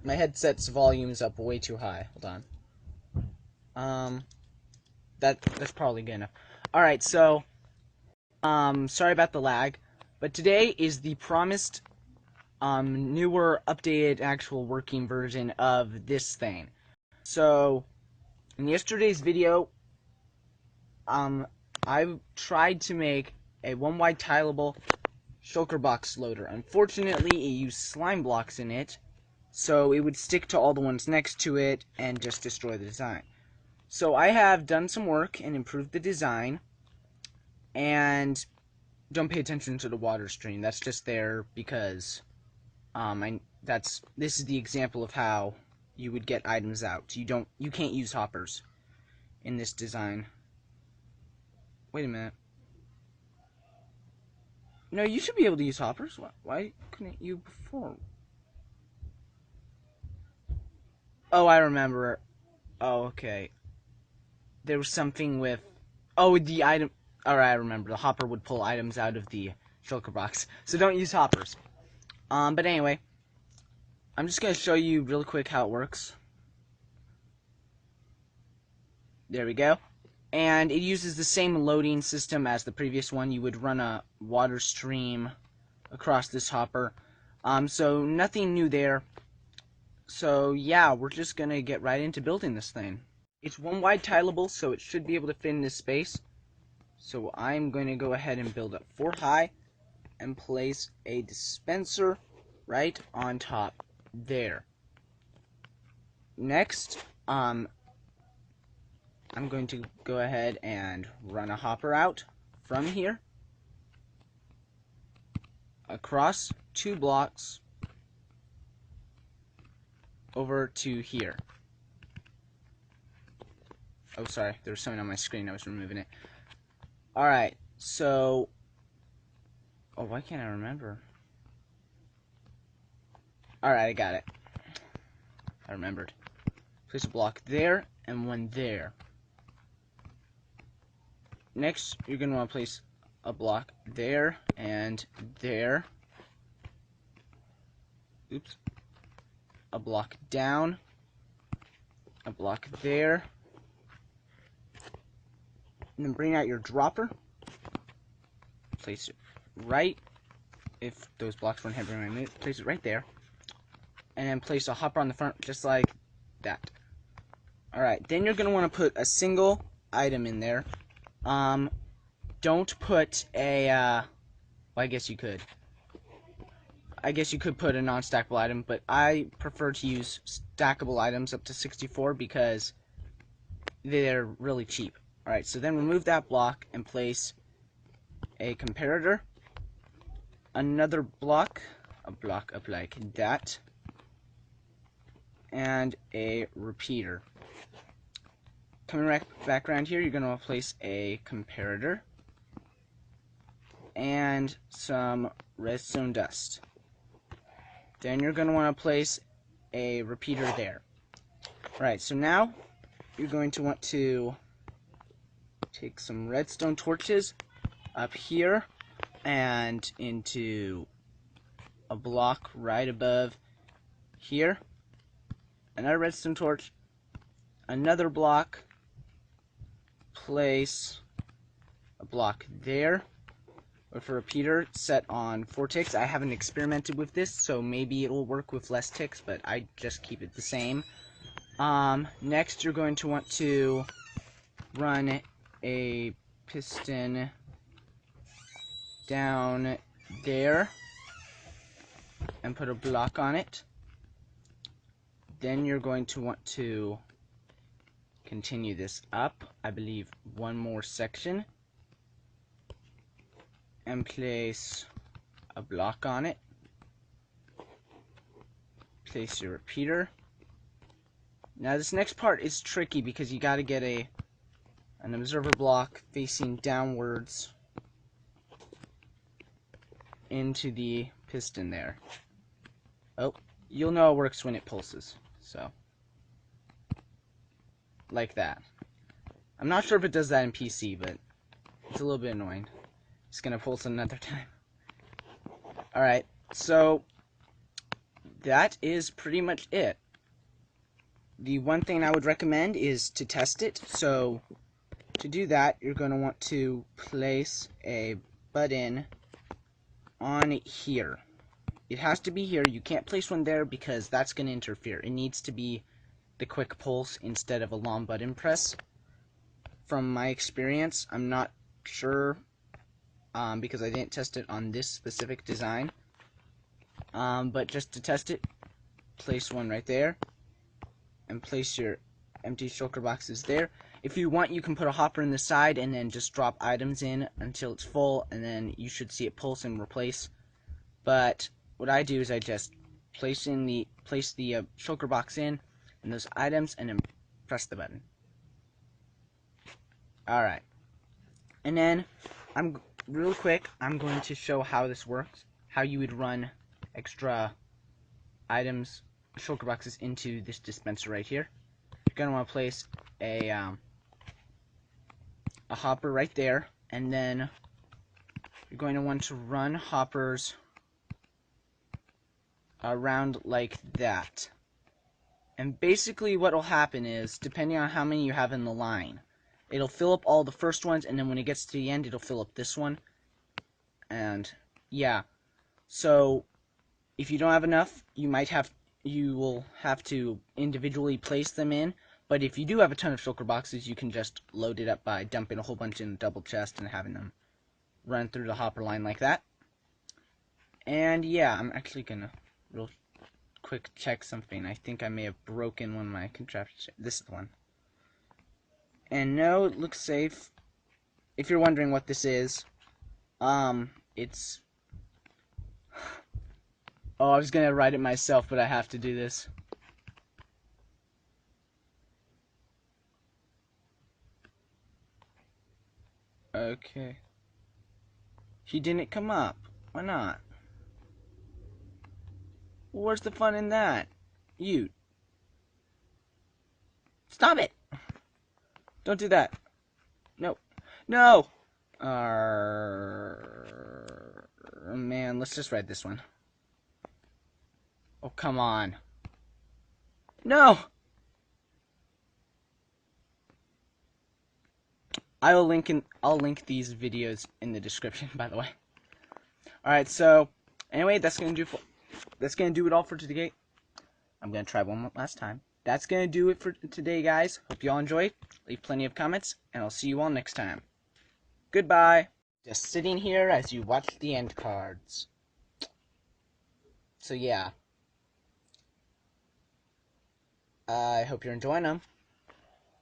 My headset's volume is up way too high. Hold on. That's probably good enough. Alright, so, sorry about the lag, but today is the promised, newer, updated, actual working version of this thing. So, in yesterday's video, I tried to make a one-wide tileable shulker box loader. Unfortunately, it used slime blocks in it, so it would stick to all the ones next to it and just destroy the design. So I have done some work and improved the design, and don't pay attention to the water stream. That's just there because this is the example of how you would get items out. You can't use hoppers in this design. Wait a minute. No, you should be able to use hoppers. Why couldn't you before? Oh, I remember. Oh, okay. There was something with... Oh, the item... Alright, I remember. The hopper would pull items out of the shulker box. So don't use hoppers. But anyway. I'm just going to show you real quick how it works. There we go. And it uses the same loading system as the previous one. You would run a water stream across this hopper. So nothing new there. So yeah, we're just going to get right into building this thing. It's one wide tileable, so it should be able to fit in this space. So I'm going to go ahead and build up 4 high and place a dispenser right on top there. Next, I'm going to go ahead and run a hopper out from here across 2 blocks over to here. Oh, sorry, there was something on my screen. I was removing it. Alright, so... Oh, why can't I remember? Alright, I got it. I remembered. Place a block there and one there. Next, you're going to want to place a block there and there. Oops. A block down. A block there. And then bring out your dropper. Place it right. If those blocks weren't happening, place it right there. And then place a hopper on the front, just like that. Alright, then you're going to want to put a single item in there. Don't put a, well, I guess you could. I guess you could put a non-stackable item, but I prefer to use stackable items up to 64 because they're really cheap. Alright, so then remove that block and place a comparator, another block, a block up like that, and a repeater. Coming right back around here, you're going to place a comparator and some redstone dust. Then you're going to want to place a repeater there. Alright, so now you're going to want to take some redstone torches up here and into a block right above here. Another redstone torch, another block, place a block there with a repeater set on 4 ticks. I haven't experimented with this, so maybe it'll work with less ticks, but I just keep it the same. Next, you're going to want to run a piston down there and put a block on it. Then you're going to want to continue this up, I believe, one more section, and place a block on it. Place your repeater. Now this next part is tricky because you got to get an observer block facing downwards into the piston there. Oh, you'll know it works when it pulses. So, like that. I'm not sure if it does that in PC, but it's a little bit annoying. Just gonna pulse another time. Alright, so that is pretty much it. The one thing I would recommend is to test it. So to do that, you're going to want to place a button on here. It has to be here. You can't place one there because that's going to interfere. It needs to be the quick pulse instead of a long button press. From my experience, I'm not sure because I didn't test it on this specific design. But just to test it, place one right there and place your empty shulker boxes there. If you want, you can put a hopper in the side and then just drop items in until it's full, and then you should see it pulse and replace. But what I do is I just place the shulker box in and those items, and then press the button. Alright, and then real quick, I'm going to show how this works, how you would run extra items, shulker boxes, into this dispenser right here. You're going to want to place a hopper right there, and then you're going to want to run hoppers around like that. And basically what will happen is, depending on how many you have in the line, it'll fill up all the first ones, and then when it gets to the end, it'll fill up this one. And yeah, so if you don't have enough, you will have to individually place them in. But if you do have a ton of shulker boxes, you can just load it up by dumping a whole bunch in a double chest and having them run through the hopper line like that. And yeah, I'm actually gonna real quick check something. I think I may have broken one of my contraptions. This is the one. And no, it looks safe. If you're wondering what this is, it's... Oh, I was gonna write it myself, but I have to do this. Okay. She didn't come up. Why not? Where's the fun in that? You. Stop it! Don't do that. No. No! Man, let's just write this one. Oh, come on. No! I'll link these videos in the description, by the way. Alright, so anyway, that's gonna do it all for today. I'm gonna try one last time. That's gonna do it for today, guys. Hope you all enjoyed. Leave plenty of comments, and I'll see you all next time. Goodbye. Just sitting here as you watch the end cards. So yeah. I hope you're enjoying them.